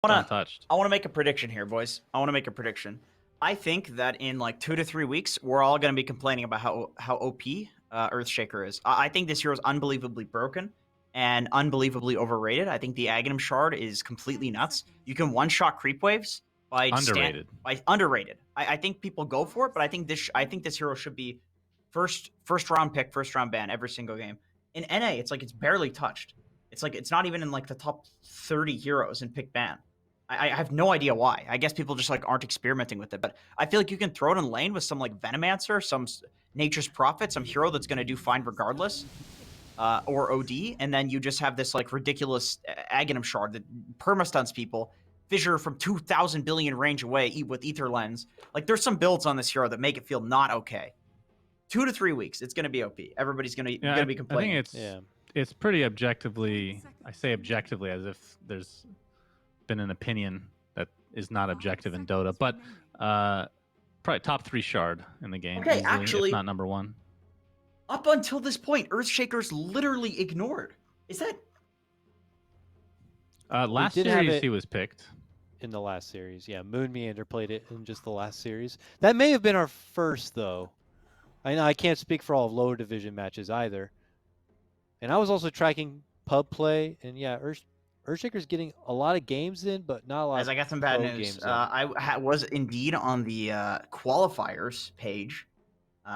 untouched. I want to make a prediction here, boys. I want to make a prediction. I think that in like 2 to 3 weeks, we're all going to be complaining about how OP Earthshaker is. I think this hero is unbelievably broken and unbelievably overrated. I think the Aghanim Shard is completely nuts. You can one-shot creep waves by Underrated. Underrated. I think people go for it, but I think this hero should be first round pick, first round ban every single game. In NA, it's like it's barely touched. It's like it's not even in like the top 30 heroes in pick ban. I have no idea why. I guess people just like aren't experimenting with it. But I feel like you can throw it in lane with some like Venomancer, some Nature's Prophet, some hero that's going to do fine regardless, or OD, and then you just have this like ridiculous Aghanim Shard that permastuns people, Fissure from 2,000 billion range away with Ether Lens. Like there's some builds on this hero that make it feel not okay. 2 to 3 weeks, it's going to be OP. Everybody's going to be complaining. I think it's pretty objectively. I say objectively as if there's been an opinion that is not objective in Dota, but probably top 3 shard in the game. Okay, easily, actually, if not number 1. Up until this point, Earthshaker's literally ignored. Is that? Last series he was picked. In the last series, yeah. Moon Meander played it in just the last series. That may have been our first, though. I know I can't speak for all of lower division matches either. And I was also tracking pub play, and yeah, Earthshaker's getting a lot of games in, but not a lot. As I got some bad news, I was indeed on the qualifiers page,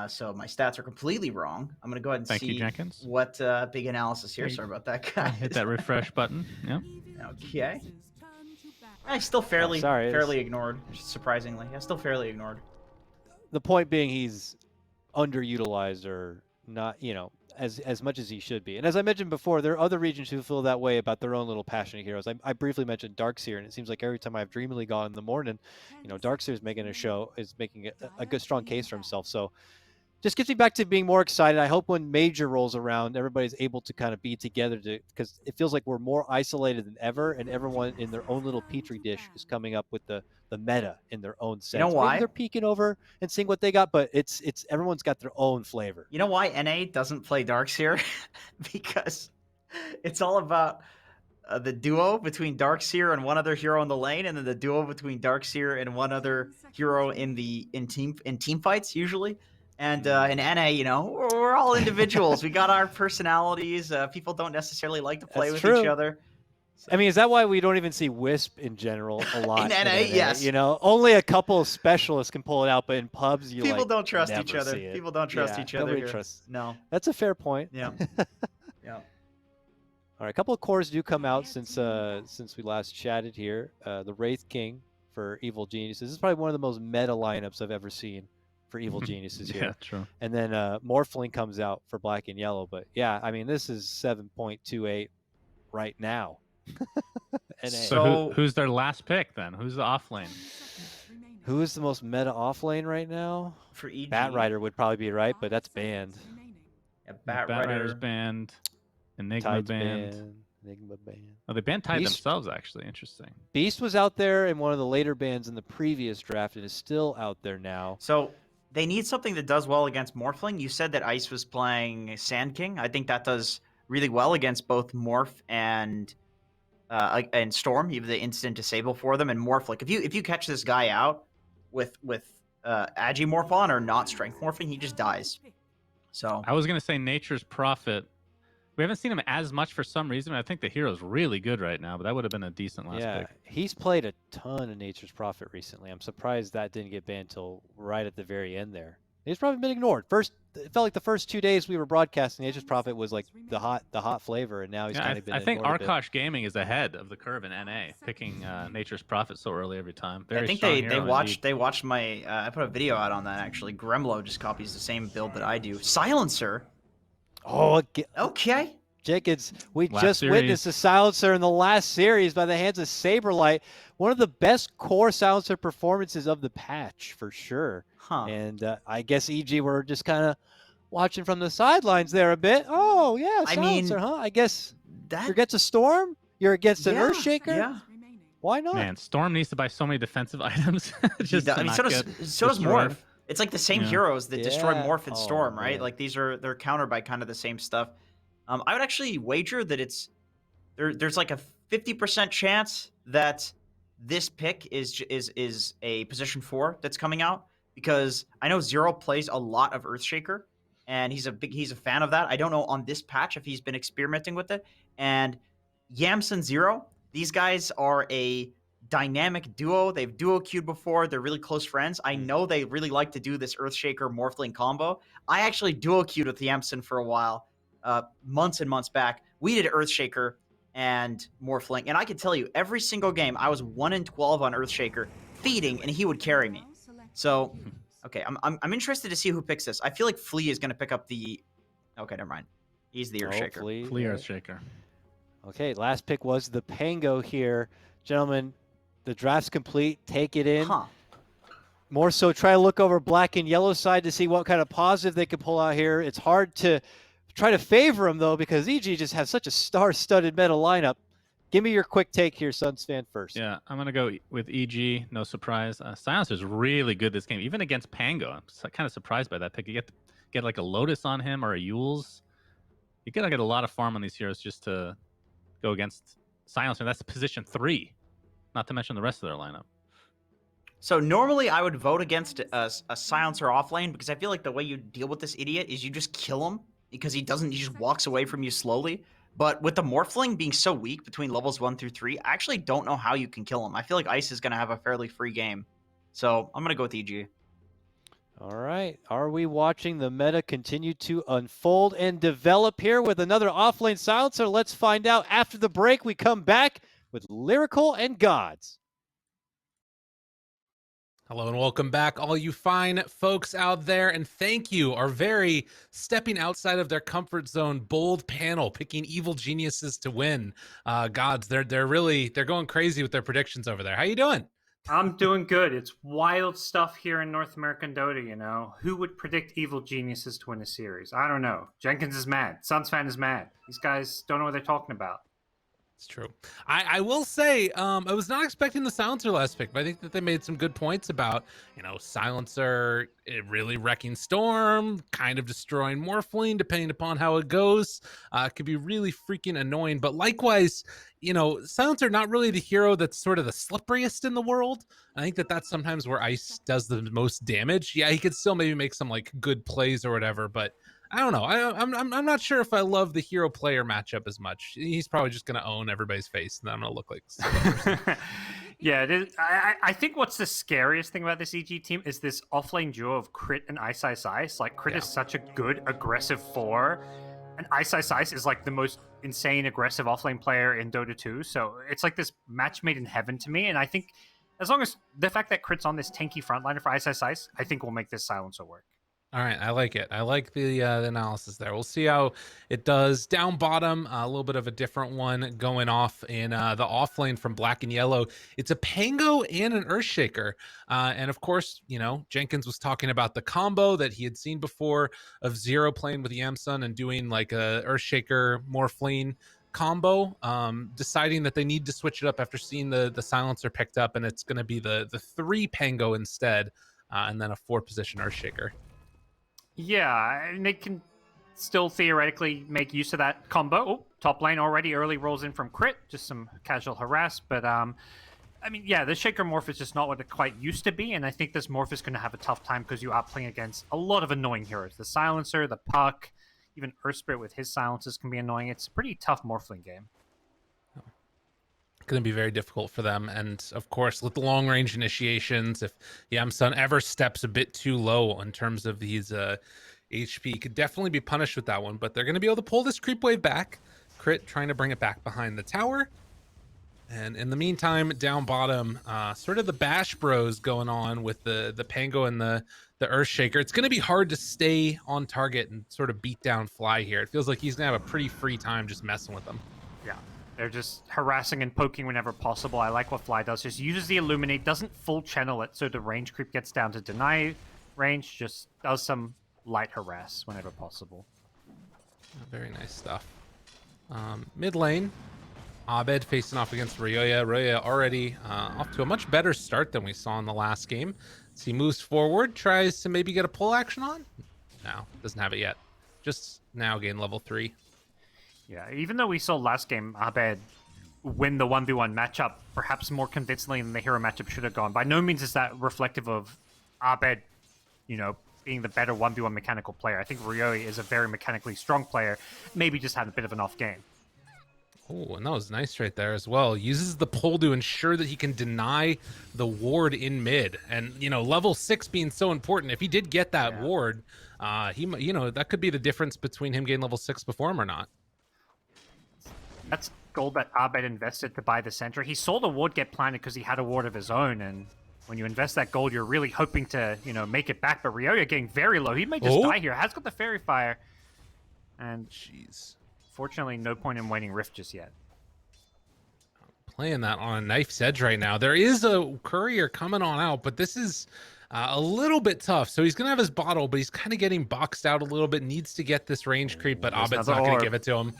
so my stats are completely wrong. I'm gonna go ahead and Thank see you, Jenkins. what big analysis here. Sorry about that, guys. Hit that refresh button. Yeah. Okay. I still fairly ignored, surprisingly. Yeah, still fairly ignored. The point being, he's underutilized or not, as much as he should be. And as I mentioned before, there are other regions who feel that way about their own little passionate heroes. I briefly mentioned Darkseer, and it seems like every time I have Dream League on in the morning, Darkseer is making a good, strong case for himself. So just gets me back to being more excited. I hope when Major rolls around, everybody's able to kind of be together because it feels like we're more isolated than ever, and everyone in their own little petri dish is coming up with the meta in their own sense. You know why? Maybe they're peeking over and seeing what they got, but it's everyone's got their own flavor. You know why NA doesn't play Darkseer? Because it's all about the duo between Darkseer and one other hero in the lane, and then the duo between Darkseer and one other hero in team fights usually. And in NA, we're all individuals. We got our personalities. People don't necessarily like to play with each other. So. I mean, is that why we don't even see Wisp in general a lot? In NA, yes. Only a couple of specialists can pull it out, but in pubs, people don't trust each other. People don't trust each other. Nobody trusts. No. That's a fair point. Yeah. Yeah. All right, a couple of cores do come out since we last chatted here. The Wraith King for Evil Geniuses. This is probably one of the most meta lineups I've ever seen for Evil Geniuses here. Yeah, true. And then Morphling comes out for Black and Yellow. But yeah, I mean, this is 7.28 right now. So who's their last pick then? Who's the off lane? Who is the most meta off lane right now? For EG. Batrider would probably be right, but that's banned. Yeah, Batrider's banned. Enigma banned. Enigma banned. Oh, they banned Tide themselves, actually. Interesting. Beast was out there in one of the later bans in the previous draft and is still out there now. So they need something that does well against Morphling. You said that Ice was playing Sand King. I think that does really well against both Morph and Storm. You have the instant disable for them, and Morph. Like if you catch this guy out with Agimorph on or not Strength Morphing, he just dies. So I was gonna say Nature's Prophet. We haven't seen him as much for some reason. I think the hero's really good right now, but that would have been a decent last pick. He's played a ton of Nature's Prophet recently. I'm surprised that didn't get banned till right at the very end there. He's probably been ignored. It felt like the first 2 days we were broadcasting, Nature's Prophet was like the hot flavor, and now he's kind of been ignored. I think Arkosh Gaming is ahead of the curve in NA, picking Nature's Prophet so early every time. I think they watched my. I put a video out on that actually. Gremlo just copies the same build that I do. Silencer. Oh, okay. Jenkins, we just witnessed a Silencer in the last series by the hands of Saberlight. One of the best core Silencer performances of the patch, for sure. Huh. And I guess EG were just kind of watching from the sidelines there a bit. Oh, yeah, Silencer, huh? I guess you're against a Storm? You're against an Earthshaker? Yeah. Why not? Man, Storm needs to buy so many defensive items. So does Morph. It's like the same heroes that destroy Morph and Storm, right? Like they're countered by kind of the same stuff. I would actually wager that there's like a 50% chance that this pick is a position 4 that's coming out, because I know Zero plays a lot of Earthshaker, and he's a fan of that. I don't know on this patch if he's been experimenting with it. And Yams and Zero, these guys are a dynamic duo. They've duo queued before. They're really close friends. I know they really like to do this Earthshaker Morphling combo. I actually duo queued with Yamson for a while, months and months back. We did Earthshaker and Morphling, and I can tell you, every single game I was 1 in 12 on Earthshaker, feeding, and he would carry me. So, okay, I'm interested to see who picks this. I feel like Flea is going to pick up the. Okay, never mind. He's the Earthshaker. Flea Earthshaker. Okay, last pick was the Pango here, gentlemen. The draft's complete. Take it in. Huh. More so, try to look over black and yellow side to see what kind of positive they can pull out here. It's hard to try to favor him, though, because EG just has such a star-studded meta lineup. Give me your quick take here, Suns fan, first. Yeah, I'm going to go with EG. No surprise. Silencer's really good this game, even against Pango. I'm kind of surprised by that pick. You get like a Lotus on him or a Yules. You got to get a lot of farm on these heroes just to go against Silencer. That's position 3, not to mention the rest of their lineup. So normally I would vote against a Silencer off lane, because I feel like the way you deal with this idiot is you just kill him, because he just walks away from you slowly. But with the Morphling being so weak between levels 1 through 3, I actually don't know how you can kill him. I feel like Ice is going to have a fairly free game. So I'm going to go with EG. All right. Are we watching the meta continue to unfold and develop here with another offlane Silencer? Let's find out after the break. We come back with Lyrical and GoDz. Hello and welcome back, all you fine folks out there, and thank you, our very stepping outside of their comfort zone, bold panel, picking evil geniuses to win. GoDz, they're going crazy with their predictions over there. How you doing? I'm doing good. It's wild stuff here in North American Dota, you know. Who would predict evil geniuses to win a series? I don't know. Jenkins is mad. Suns fan is mad. These guys don't know what they're talking about. It's true. I will say, I was not expecting the Silencer last pick, but I think that they made some good points about, Silencer really wrecking Storm, kind of destroying Morphling, depending upon how it goes. It could be really freaking annoying. But likewise, Silencer not really the hero that's sort of the slipperiest in the world. I think that that's sometimes where Ice does the most damage. Yeah, he could still maybe make some good plays or whatever, but I don't know. I'm not sure if I love the hero player matchup as much. He's probably just going to own everybody's face, and then I'm going to look like. Yeah, it is. I think what's the scariest thing about this EG team is this offlane duo of Crit and Ice. Like, Crit is such a good aggressive 4, and Ice is like the most insane aggressive offlane player in Dota 2. So it's like this match made in heaven to me, and I think as long as the fact that Crit's on this tanky frontliner for Ice, I think will make this Silencer work. All right, I like it. I like the analysis there. We'll see how it does. Down bottom, a little bit of a different one going off in the off lane from black and yellow. It's a Pango and an Earthshaker. And of course, Jenkins was talking about the combo that he had seen before of Zero playing with Yamsun and doing like a Earthshaker Morphling combo, deciding that they need to switch it up after seeing the Silencer picked up, and it's going to be the 3 Pango instead, and then a 4-position Earthshaker. Yeah, and they can still theoretically make use of that combo. Oh, top lane already early rolls in from Crit, just some casual harass. But, the Shaker Morph is just not what it quite used to be, and I think this Morph is going to have a tough time because you are playing against a lot of annoying heroes. The Silencer, the Puck, even Earth Spirit with his silences can be annoying. It's a pretty tough Morphling game. Going to be very difficult for them, and of course with the long range initiations, if Yamsun ever steps a bit too low in terms of these HP, could definitely be punished with that one. But they're going to be able to pull this creep wave back. Crit trying to bring it back behind the tower, and in the meantime down bottom, sort of the bash bros going on with the Pango and the Earthshaker. It's going to be hard to stay on target and sort of beat down Fly here. It feels like he's going to have a pretty free time just messing with them. Yeah. They're just harassing and poking whenever possible. I like what Fly does. Just uses the Illuminate, doesn't full channel it, so the range creep gets down to deny range, just does some light harass whenever possible. Very nice stuff. Mid lane, Abed facing off against Ryoya. Ryoya already off to a much better start than we saw in the last game. So he moves forward, tries to maybe get a pull action on. No, doesn't have it yet. Just now gain level 3. Yeah, even though we saw last game Abed win the 1v1 matchup perhaps more convincingly than the hero matchup should have gone. By no means is that reflective of Abed, being the better 1v1 mechanical player. I think Ryoi is a very mechanically strong player, maybe just had a bit of an off game. Oh, and that was nice right there as well. Uses the pull to ensure that he can deny the ward in mid. And, level 6 being so important. If he did get that ward, that could be the difference between him getting level 6 before him or not. That's gold that Abed invested to buy the center. He saw the ward get planted because he had a ward of his own, and when you invest that gold, you're really hoping to, make it back. But Ryoya getting very low. He may just die here. Has got the Fairy Fire. And jeez. Fortunately, no point in waiting Rift just yet. Playing that on a knife's edge right now. There is a courier coming on out, but this is a little bit tough. So he's going to have his bottle, but he's kind of getting boxed out a little bit. Needs to get this range creep, but Abed's not going to give it to him.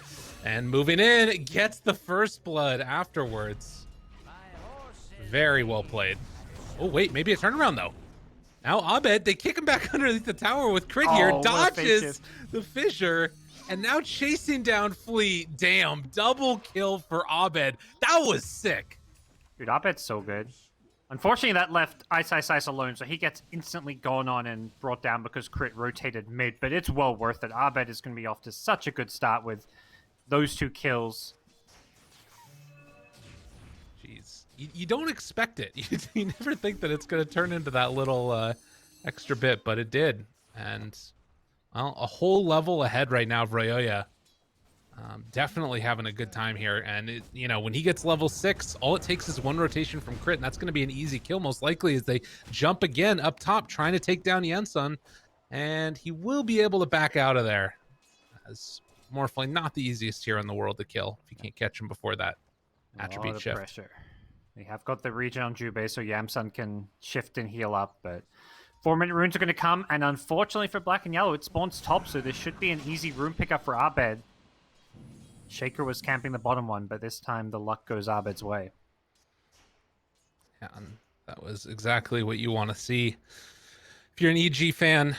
And moving in, gets the first blood afterwards. Very well played. Oh, wait, maybe a turnaround, though. Now Abed, they kick him back underneath the tower with Crit here. Dodges the fissure. And now chasing down Flea. Damn, double kill for Abed. That was sick. Dude, Abed's so good. Unfortunately, that left Ice alone, so he gets instantly gone on and brought down because Crit rotated mid. But it's well worth it. Abed is going to be off to such a good start with those 2 kills. Jeez. You don't expect it. You never think that it's going to turn into that little extra bit, but it did. And... well, a whole level ahead right now of Ryoya. Definitely having a good time here. And, when he gets level 6, all it takes is 1 rotation from Crit, and that's going to be an easy kill, most likely, as they jump again up top, trying to take down Yensun. And he will be able to back out of there. As Morphling, not the easiest hero in the world to kill, if you can't catch him before that attribute shift. Pressure. They have got the regen on Jubei, so Yamsun can shift and heal up, but... 4-minute runes are going to come, and unfortunately for Black and Yellow, it spawns top, so this should be an easy rune pickup for Abed. Shaker was camping the bottom one, but this time the luck goes Abed's way. Yeah, and that was exactly what you want to see. If you're an EG fan,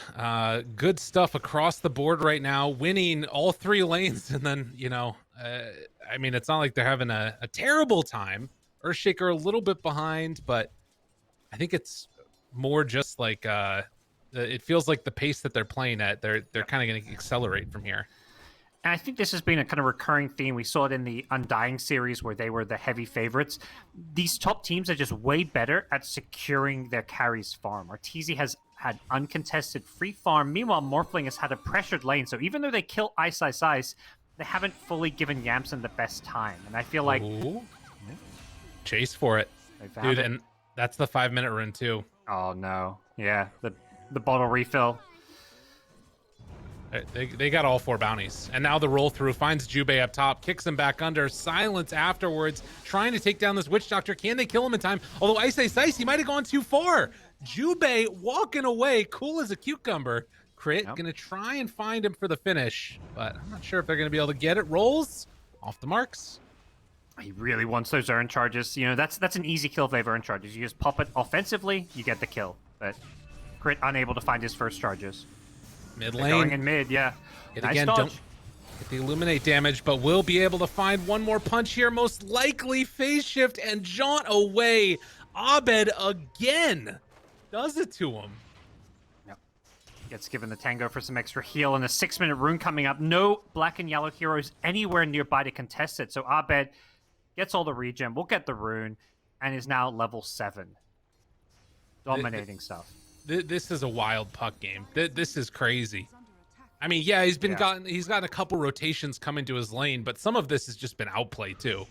good stuff across the board right now, winning all 3 lanes, and then, it's not like they're having a terrible time. Earthshaker a little bit behind, but I think it's more just like it feels like the pace that they're playing at, they're kind of going to accelerate from here. And I think this has been a kind of recurring theme. We saw it in the Undying series where they were the heavy favorites. These top teams are just way better at securing their carries farm. Arteezy has had uncontested free farm. Meanwhile, Morphling has had a pressured lane. So even though they kill Ice, they haven't fully given Yamsun the best time. And I feel like... Ooh. Chase for it. Dude, and that's the 5-minute rune too. Oh no. Yeah, the bottle refill. They got all 4 bounties. And now the roll through finds Jubei up top, kicks him back under, silence afterwards, trying to take down this Witch Doctor. Can they kill him in time? Although Ice, he might have gone too far. Jubei walking away, cool as a cucumber. Crit gonna try and find him for the finish, but I'm not sure if they're gonna be able to get it. Rolls off the marks. He really wants those urn charges. That's an easy kill if they have urn charges. You just pop it offensively, you get the kill. But Crit unable to find his first charges. Mid They're lane. going in mid, yeah. Nice again, dodge. Don't get the illuminate damage, but we'll be able to find one more punch here. Most likely phase shift and jaunt away. Abed again does it to him. Yep. Gets given the tango for some extra heal, and a 6-minute rune coming up. No Black and Yellow heroes anywhere nearby to contest it. So Abed gets all the regen, will get the rune, and is now level 7. Dominating stuff. This is a wild puck game. This is crazy. I mean, yeah, he's gotten a couple rotations coming to his lane, but some of this has just been outplay too.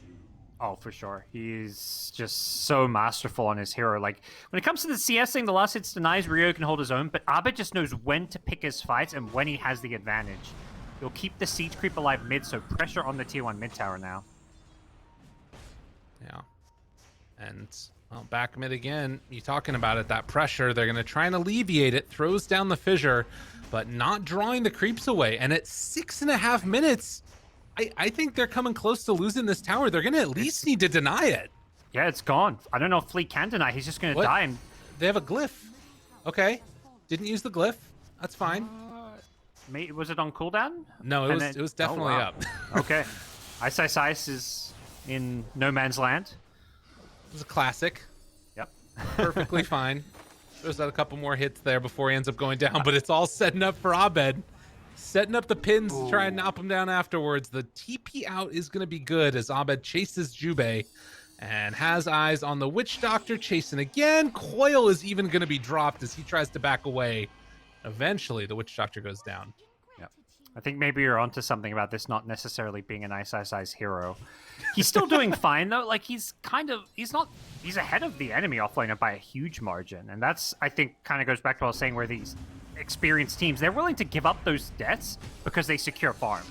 Oh, for sure. He's just so masterful on his hero. Like, when it comes to the CS thing, the last hits denies, Ryo can hold his own, but Abed just knows when to pick his fights and when he has the advantage. He'll keep the siege creep alive mid, so pressure on the tier 1 mid tower now. Yeah. And well, back mid again, you talking about it, that pressure, they're going to try and alleviate it, throws down the fissure, but not drawing the creeps away. And at 6.5 minutes, I think they're coming close to losing this tower. They're going to at least need to deny it. Yeah, it's gone. I don't know if Fleet can deny. He's just going to die. And... They have a glyph. Okay. Didn't use the glyph. That's fine. Was it on cooldown? No, it was definitely up. Okay. Ice is in no man's land. It was a classic. Yep. Perfectly fine. Throws out a couple more hits there before he ends up going down, but it's all setting up for Abed. Setting up the pins to try and knock him down afterwards. The TP out is going to be good as Abed chases Jubei and has eyes on the Witch Doctor chasing again. Coil is even going to be dropped as he tries to back away. Eventually, the Witch Doctor goes down. I think maybe you're onto something about this not necessarily being an Ice hero. He's still doing fine though. Like he's ahead of the enemy offlaner by a huge margin. And that's, I think, kind of goes back to what I was saying where these experienced teams, they're willing to give up those deaths because they secure farm.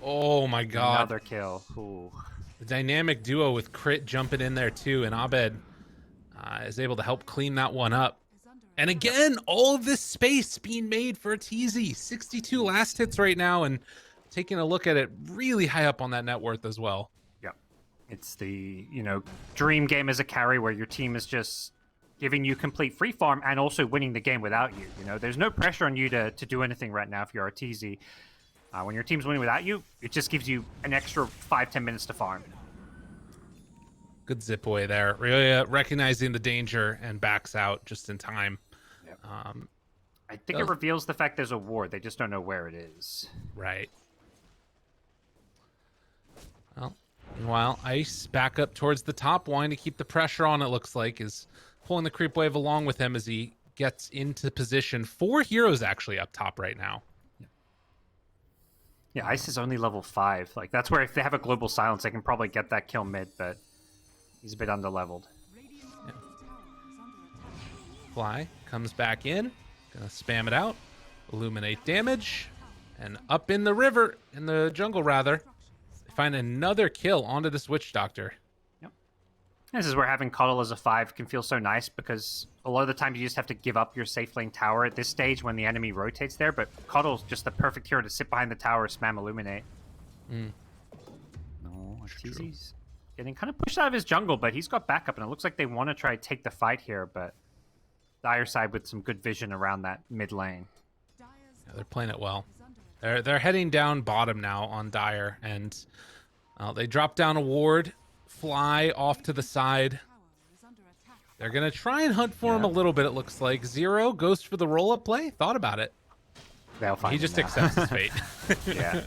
Oh my god. Another kill. Ooh. The dynamic duo with Crit jumping in there too, and Abed is able to help clean that one up. And again, all of this space being made for TZ. 62 last hits right now, and taking a look at it, really high up on that net worth as well. Yeah. It's the, dream game as a carry where your team is just giving you complete free farm and also winning the game without you. There's no pressure on you to do anything right now if you're a TZ. When your team's winning without you, it just gives you an extra 5-10 minutes to farm. Good zip away there. Really recognizing the danger and backs out just in time. Yep. I think it reveals the fact there's a ward. They just don't know where it is. Right. Well, meanwhile, Ice back up towards the top, wanting to keep the pressure on, it looks like, is pulling the creep wave along with him as he gets into position. 4 heroes actually up top right now. Yeah, Ice is only level 5. Like, that's where if they have a global silence, they can probably get that kill mid, but he's a bit underleveled. Yeah. Fly comes back in, gonna spam it out, illuminate damage, and up in the river, in the jungle rather, they find another kill onto this Witch Doctor. Yep. This is where having Coddle as a 5 can feel so nice because a lot of the times you just have to give up your safe lane tower at this stage when the enemy rotates there, but Coddle's just the perfect hero to sit behind the tower, spam illuminate. No, TZ's getting kind of pushed out of his jungle, but he's got backup, and it looks like they want to try to take the fight here, but Dire side with some good vision around that mid lane. Yeah, they're playing it well. They're heading down bottom now on Dire, and they drop down a ward, Fly off to the side. They're going to try and hunt for him a little bit, it looks like. Zero goes for the roll-up play. Thought about it. They'll find He just accepts his fate. Yeah.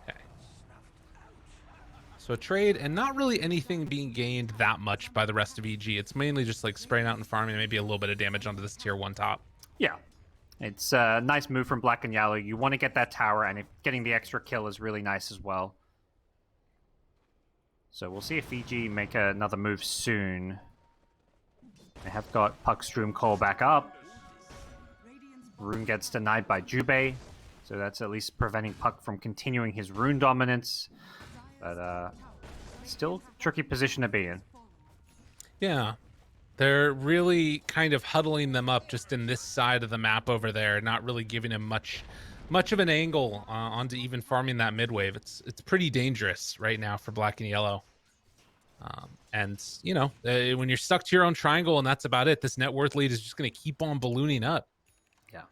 Okay. So a trade, and not really anything being gained that much by the rest of EG. It's mainly just like spraying out and farming, maybe a little bit of damage onto this tier 1 top. Yeah. It's a nice move from Black and Yellow. You want to get that tower, and getting the extra kill is really nice as well. So we'll see if EG make another move soon. They have got Puckstream Call back up. Rune gets denied by Jubei, so that's at least preventing Puck from continuing his Rune dominance. But still tricky position to be in. Yeah. They're really kind of huddling them up just in this side of the map over there, not really giving him much of an angle onto even farming that mid wave. It's pretty dangerous right now for Black and Yellow. And, when you're stuck to your own triangle and that's about it, this net worth lead is just going to keep on ballooning up. Yeah.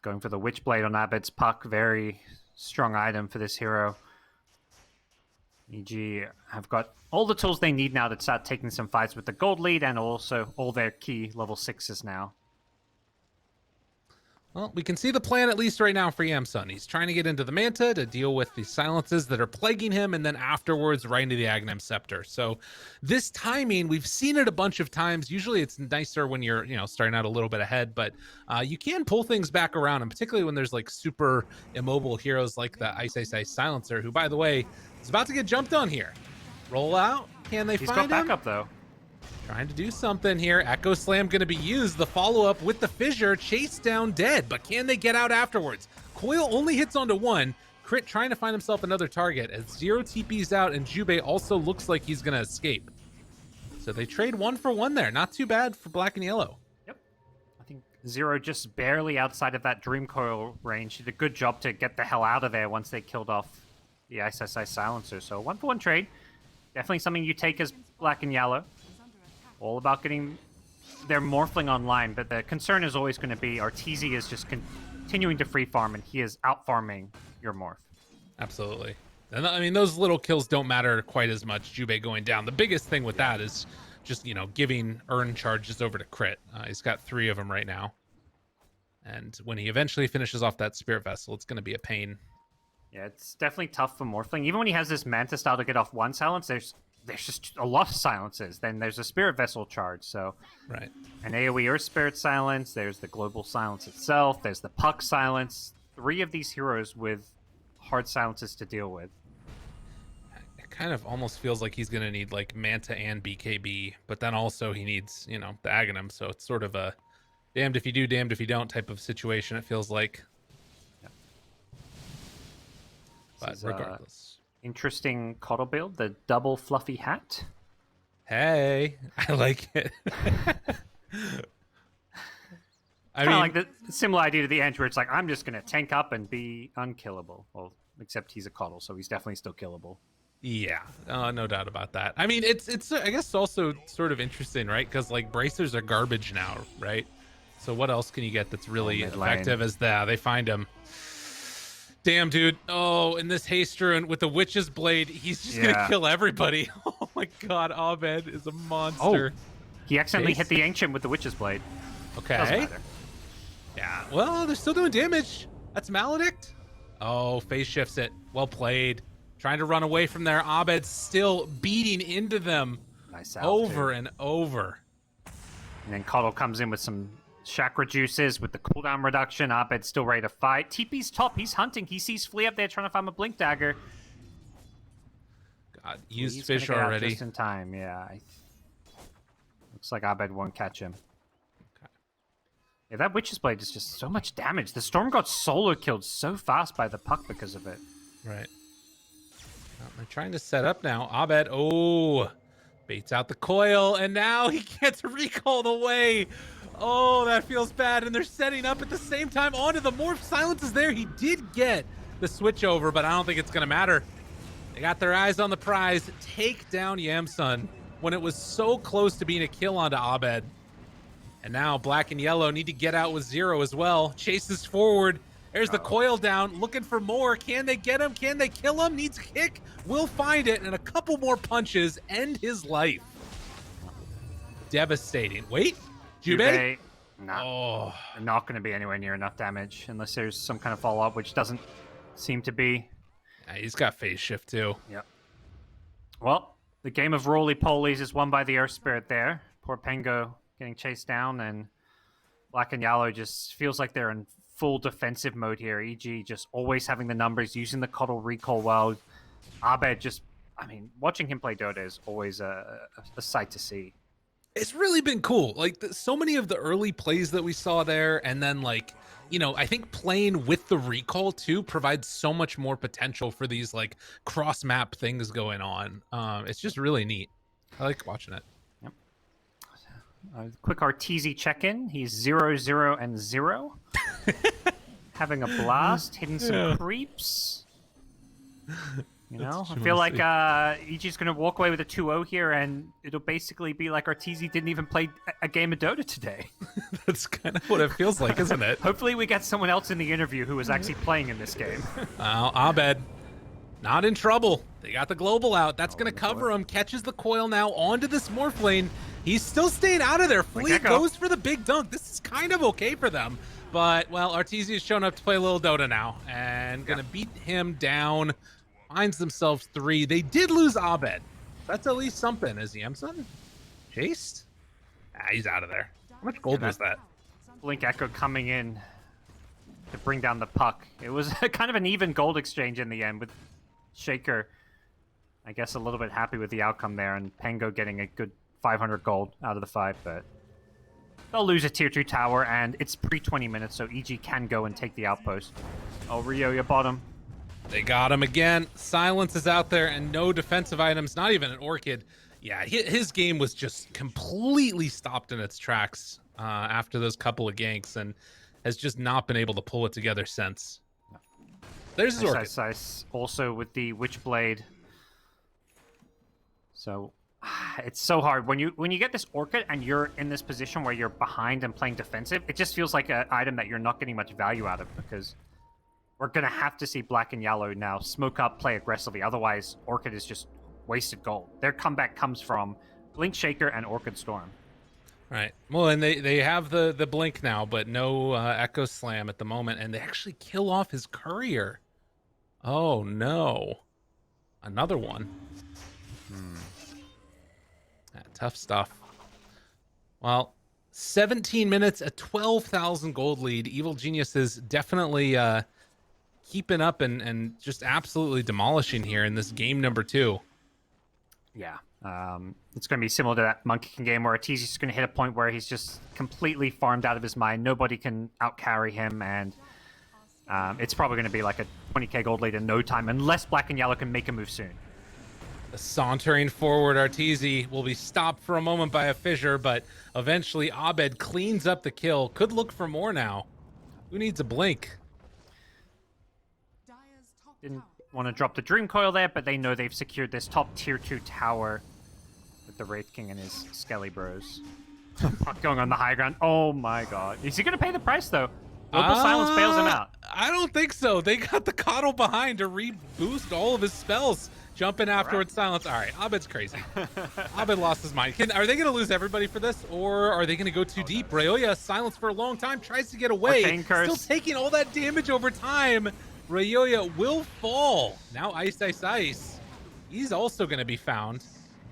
Going for the Witchblade on Abed's Puck. Very strong item for this hero. EG have got all the tools they need now to start taking some fights with the gold lead and also all their key level 6s now. Well, we can see the plan at least right now for Yamsun. He's trying to get into the Manta to deal with the silences that are plaguing him, and then afterwards right into the Aghanim Scepter. So this timing, we've seen it a bunch of times. Usually it's nicer when you're, starting out a little bit ahead, but you can pull things back around, and particularly when there's like super immobile heroes like the Ice Silencer, who, by the way, is about to get jumped on here. Roll out. Can they He's find got him? backup, though. Trying to do something here. Echo Slam going to be used. The follow-up with the Fissure. Chase down dead, but can they get out afterwards? Coil only hits onto one. Crit trying to find himself another target as Zero TP's out, and Jubei also looks like he's going to escape. So they trade 1 for 1 there. Not too bad for Black and Yellow. Yep. I think Zero just barely outside of that Dream Coil range. He did a good job to get the hell out of there once they killed off the SSI Silencer. So 1 for 1 trade. Definitely something you take as Black and Yellow. All about getting their Morphling online, but the concern is always going to be our TZ is just continuing to free farm, and he is out farming your Morph. Absolutely. And I mean, those little kills don't matter quite as much. Jubei going down. The biggest thing with that is just, giving earn charges over to crit. He's got 3 of them right now. And when he eventually finishes off that Spirit Vessel, it's going to be a pain. Yeah, it's definitely tough for Morphling. Even when he has this Manta style to get off 1 silence, there's just a lot of silences. Then there's a Spirit Vessel charge, so... Right. An AoE Earth Spirit silence, there's the Global Silence itself, there's the Puck silence. 3 of these heroes with hard silences to deal with. It kind of almost feels like he's going to need, like, Manta and BKB, but then also he needs, the Aghanim, so it's sort of a damned if you do, damned if you don't type of situation, it feels like. Yep. But regardless. Interesting Coddle build, the double fluffy hat. Hey, I like it. I Kind mean, of like the similar idea to the Edge, where it's like, I'm just going to tank up and be unkillable. Well, except he's a Coddle, so he's definitely still killable. yeah, no doubt about that. I mean, it's I guess also sort of interesting, right? Because like bracers are garbage now, right? So what else can you get that's really effective as that? They find him. Damn, dude. Oh, and this haste rune with the Witch's Blade, he's just going to kill everybody. Oh my god, Abed is a monster. Oh, he accidentally hit the Ancient with the Witch's Blade. Okay. Doesn't matter. Yeah, well, they're still doing damage. That's Maledict. Oh, phase shifts it. Well played. Trying to run away from there. Abed's still beating into them Nice out, over too. and over. And then Coddle comes in with some chakra juices with the cooldown reduction. Abed's still ready to fight. TP's top. He's hunting. He sees Flea up there trying to find a Blink Dagger. God, used He's fish gonna get out already. just in time, yeah. Looks like Abed won't catch him. Okay. Yeah, that Witch's Blade is just so much damage. The Storm got solo killed so fast by the Puck because of it. Right. Well, they're trying to set up now. Abed, baits out the coil, and now he gets recalled away. Oh, that feels bad. And they're setting up at the same time onto the Morph. Silence is there. He did get the switch over, but I don't think it's going to matter. They got their eyes on the prize. Take down Yamsun when it was so close to being a kill onto Abed. And now Black and Yellow need to get out with 0 as well. Chases forward. There's the coil down, looking for more. Can they get him? Can they kill him? Needs a kick. We'll find it. And a couple more punches end his life. Devastating. Wait, Jubei? No. Not going to be anywhere near enough damage unless there's some kind of follow-up, which doesn't seem to be. Yeah, he's got phase shift too. Yep. Well, the game of roly-polies is won by the Earth Spirit there. Poor Pengo getting chased down, and Black and Yellow just feels like they're in full defensive mode here. EG just always having the numbers, using the Coddle recall well. Abed just, watching him play Dota is always a sight to see. It's really been cool. Like, so many of the early plays that we saw there, and then, like, I think playing with the recall, too, provides so much more potential for these, like, cross-map things going on. It's just really neat. I like watching it. Yep. Quick Arteezy check-in. He's 0, 0, and 0. Having a blast, hitting some creeps. I feel like EG's going to walk away with a 2-0 here, and it'll basically be like Arteezy didn't even play a game of Dota today. That's kind of what it feels like, isn't it? Hopefully we get someone else in the interview who was actually playing in this game. Abed, not in trouble. They got the global out. That's going to cover him. Catches the coil now onto this Morph lane. He's still staying out of there. Flea goes for the big dunk. This is kind of okay for them. But, well, Arteezy has shown up to play a little Dota now, and going to beat him down. Finds themselves 3. They did lose Abed. That's at least something. Is Yamsun chased? He's out of there. How much gold was that? Blink Echo coming in to bring down the Puck. It was kind of an even gold exchange in the end, with Shaker, I guess, a little bit happy with the outcome there, and Pengo getting a good 500 gold out of the 5, but they'll lose a tier 2 tower, and it's pre-20 minutes, so EG can go and take the outpost. Oh, Rio, your bottom. They got him again. Silence is out there and no defensive items, not even an Orchid. Yeah, his game was just completely stopped in its tracks after those couple of ganks, and has just not been able to pull it together since. There's his Orchid. Nice. Also with the Witchblade. So it's so hard. When you get this Orchid and you're in this position where you're behind and playing defensive, it just feels like an item that you're not getting much value out of, because we're going to have to see Black and Yellow now smoke up, play aggressively. Otherwise, Orchid is just wasted gold. Their comeback comes from Blink Shaker and Orchid Storm. Right. Well, and they have the blink now, but no Echo Slam at the moment, and they actually kill off his courier. Oh no, another one. Tough stuff. Well, 17 minutes, a 12,000 gold lead. Evil Genius is definitely keeping up and just absolutely demolishing here in this game number 2. Yeah. It's going to be similar to that Monkey King game where Arteezy's just going to hit a point where he's just completely farmed out of his mind. Nobody can out-carry him, and it's probably going to be like a 20k gold lead in no time, unless Black and Yellow can make a move soon. Sauntering forward, Arteezy will be stopped for a moment by a fissure, but eventually Abed cleans up the kill. Could look for more now. Who needs a blink? Didn't want to drop the Dream Coil there, but they know they've secured this top tier 2 tower with the Wraith King and his Skelly Bros. Puck going on the high ground. Oh my god. Is he going to pay the price, though? Global Silence bails him out. I don't think so. They got the Coddle behind to reboost all of his spells. Jumping afterwards, Silence. All right, Abed's crazy. Abed lost his mind. Are they going to lose everybody for this, or are they going to go too deep? Rayoya, Silence for a long time, tries to get away. Still taking all that damage over time. Rayoya will fall. Now Ice, Ice, Ice. He's also going to be found.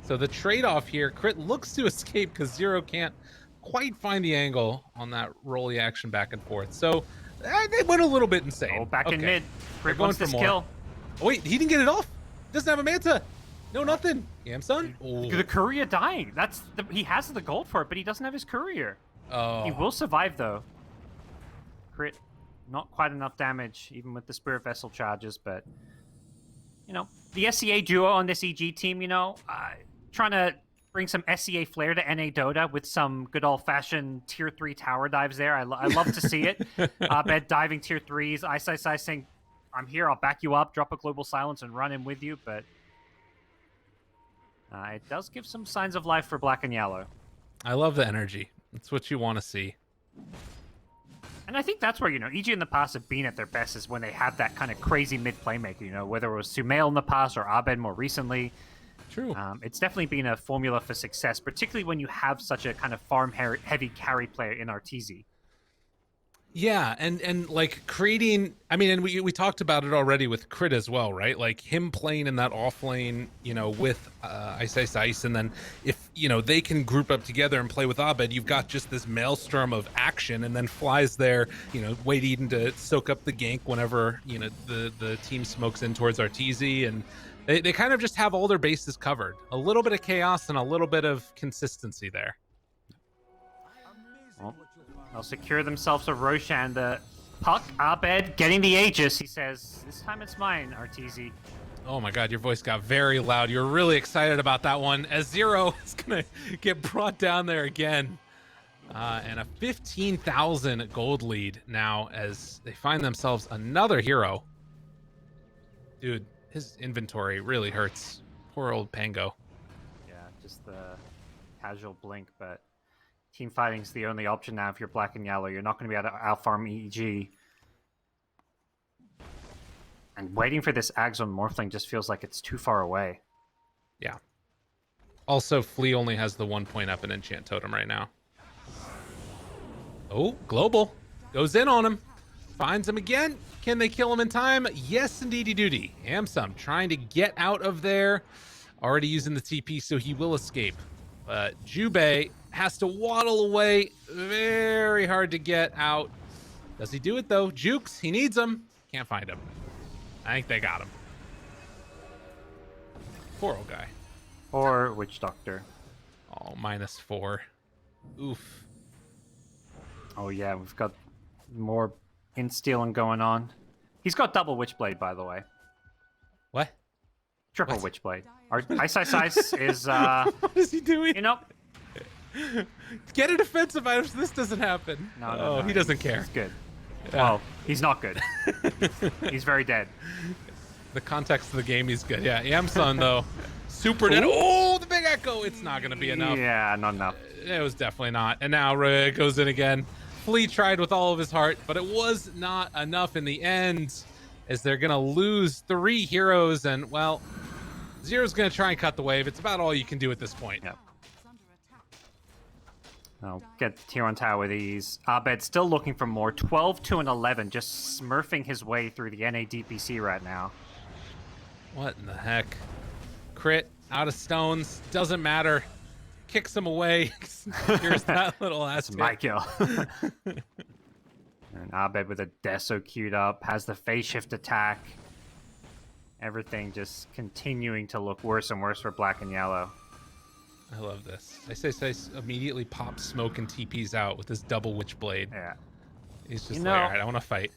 So the trade-off here, Crit looks to escape because Zero can't quite find the angle on that rolly action back and forth. So they went a little bit insane. Oh, back in mid. Crit going wants for this more. kill. Oh, wait, he didn't get it off. Doesn't have a Manta. No, nothing. Yamsun? Oh. The courier dying. He has the gold for it, but he doesn't have his courier. Oh. He will survive, though. Crit, not quite enough damage, even with the Spirit Vessel charges, but, you know, the SEA duo on this EG team, you know, trying to bring some SEA flair to NA Dota with some good old-fashioned tier 3 tower dives there. I love to see it. Abed diving tier 3s, Ice, Ice, Ice saying, I'm here, I'll back you up, drop a Global Silence and run in with you, but it does give some signs of life for Black and Yellow. I love the energy. That's what you want to see. And I think that's where, you know, EG in the past have been at their best is when they have that kind of crazy mid-playmaker, you know, whether it was Sumail in the past or Abed more recently. True. It's definitely been a formula for success, particularly when you have such a kind of farm-heavy carry player in Arteezy. Yeah, and like creating, I mean, and we talked about it already with Crit as well, right? Like him playing in that off lane, you know, with Ice Ice Ice, and then if, you know, they can group up together and play with Abed, you've got just this maelstrom of action, and then Fly's there, you know, waiting to soak up the gank whenever, you know, the team smokes in towards Arteezy, and they kind of just have all their bases covered. A little bit of chaos and a little bit of consistency there. Well, they'll secure themselves a Roshan. The Puck, Abed, getting the Aegis. He says, this time it's mine, Arteezy. Oh my god, your voice got very loud. You're really excited about that one, as Zero is going to get brought down there again. And a 15,000 gold lead now as they find themselves another hero. Dude, his inventory really hurts. Poor old Pango. Yeah, just the casual blink, but team fighting's the only option now if you're Black and Yellow. You're not going to be able to outfarm EG. And waiting for this Ags on Morphling just feels like it's too far away. Yeah. Also, Flea only has the 1 point up in Enchant Totem right now. Oh, Global. Goes in on him. Finds him again. Can they kill him in time? Yes, indeedy doody. Amsum trying to get out of there. Already using the TP, so he will escape. But Jubei has to waddle away. Very hard to get out. Does he do it, though? Jukes, he needs him. Can't find him. I think they got him. Poor old guy. Or Witch Doctor. Oh, -4. Oof. Oh yeah, we've got more in-stealing going on. He's got double Witchblade, by the way. What? Triple What? Witchblade. Our Ice Ice Ice is, What is he doing? you know... Get a defensive item so this doesn't happen. No, he doesn't care. He's good. Yeah. Well, he's not good. He's very dead. The context of the game, he's good. Yeah, Yamsun, though. Super dead. Oh, the big echo. It's not going to be enough. Yeah, not enough. It was definitely not. And now Roya goes in again. Flea tried with all of his heart, but it was not enough in the end. as they're going to lose 3 heroes. And, well, Zero's going to try and cut the wave. It's about all you can do at this point. Yep. I'll get the tier 1 tower with ease. Abed still looking for more. 12, 2, and 11, just smurfing his way through the NA DPC right now. What in the heck? Crit, out of stones, doesn't matter. Kicks him away. Here's that little ass. That's my kill. And Abed with a Deso queued up, has the phase shift attack. Everything just continuing to look worse and worse for black and yellow. I love this. I say immediately pops smoke and TPs out with this double witch blade. Yeah. He's just You like, know- all right, I want to fight.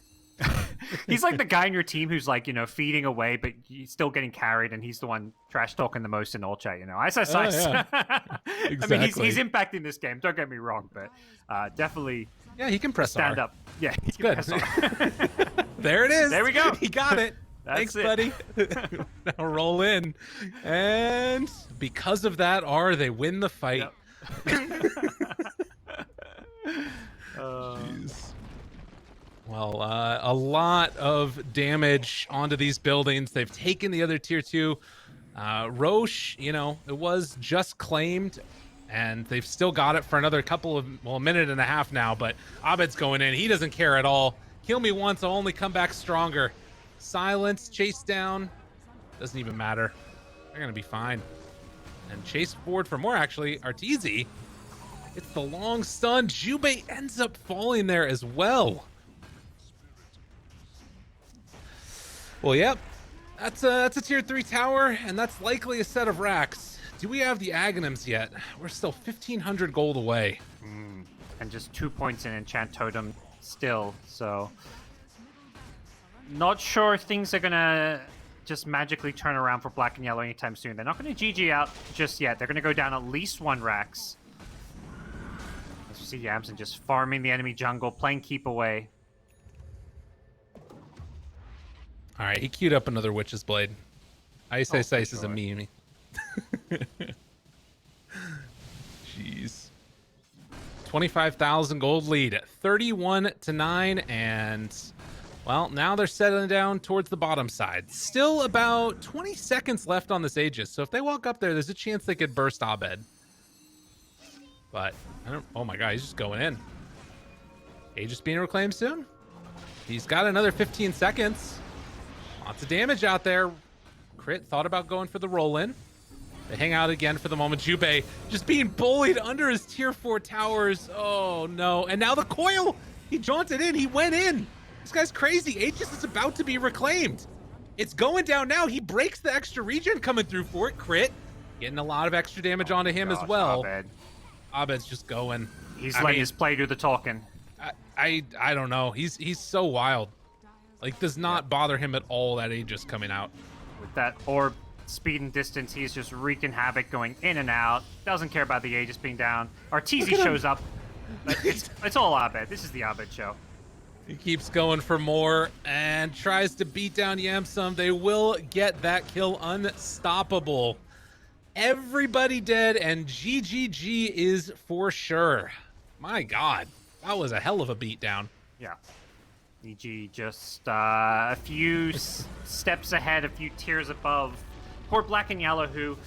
He's like the guy in your team who's like, feeding away, but he's still getting carried, and he's the one trash talking the most in all chat. I say, yeah. I mean, Exactly. he's impacting this game. Don't get me wrong, but definitely Yeah, he can press stand R. up. Yeah, he's Good. There it is. There we go. He got it. That's Thanks, it. buddy. Now roll in. And because of that R, they win the fight. Yep. Jeez. Well, a lot of damage onto these buildings. They've taken the other tier 2. Roche, it was just claimed, and they've still got it for another a minute and a half now, but Abed's going in. He doesn't care at all. Kill me once, I'll only come back stronger. Silence, chase down. Doesn't even matter. They're going to be fine. And chase forward for more, actually. Arteezy. It's the long stun. Jubei ends up falling there as well. Well, yep. That's a tier 3 tower, and that's likely a set of racks. Do we have the Aghanims yet? We're still 1,500 gold away. And just 2 points in Enchant Totem still, so not sure things are gonna just magically turn around for black and yellow anytime soon. They're not gonna GG out just yet. They're gonna go down at least 1 Rax. As you see Yamson just farming the enemy jungle, playing keep away. All right, he queued up another Witch's Blade. Ice Oh, Ice for Ice is a sure. meme. Jeez. 25,000 gold lead at 31-9, and well, now they're settling down towards the bottom side. Still about 20 seconds left on this Aegis, so if they walk up there's a chance they could burst Abed. But oh my god, he's just going in. Aegis being reclaimed soon. He's got another 15 seconds. Lots of damage out there. Crit thought about going for the roll-in. They hang out again for the moment. Jubei just being bullied under his tier 4 towers. Oh no. And now the coil. He jaunted in. He went in. This guy's crazy. Aegis is about to be reclaimed. It's going down now. He breaks the extra regen coming through for it. Crit. Getting a lot of extra damage onto him as well. Abed. Abed's just going. He's I letting mean- his play do the talking. I don't know. He's so wild. Like, does not bother him at all, that Aegis coming out. With that orb speed and distance, he's just wreaking havoc, going in and out. Doesn't care about the Aegis being down. Arteezy shows up. But it's all Abed. This is the Abed show. He keeps going for more and tries to beat down Yamsum. They will get that kill unstoppable. Everybody dead, and GGG is for sure. My god, that was a hell of a beatdown. Yeah. EG just a few steps ahead, a few tiers above. Poor Black and Yellow, who,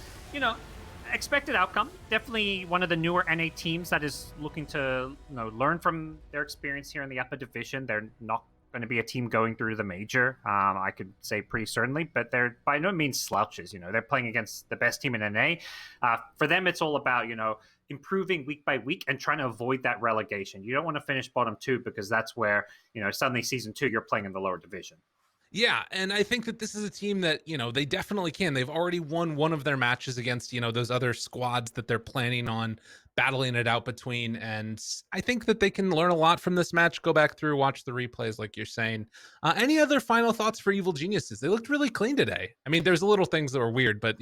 expected outcome. Definitely one of the newer NA teams that is looking to learn from their experience here in the upper division. They're not going to be a team going through the major, I could say pretty certainly, but they're by no means slouches. They're playing against the best team in NA. For them, it's all about, improving week by week and trying to avoid that relegation. You don't want to finish bottom 2 because that's where, suddenly season 2, you're playing in the lower division. Yeah, and I think that this is a team that, they definitely can. They've already won one of their matches against, those other squads that they're planning on battling it out between. And I think that they can learn a lot from this match. Go back through, watch the replays like you're saying. Any other final thoughts for Evil Geniuses? They looked really clean today. I mean, there's little things that were weird, but,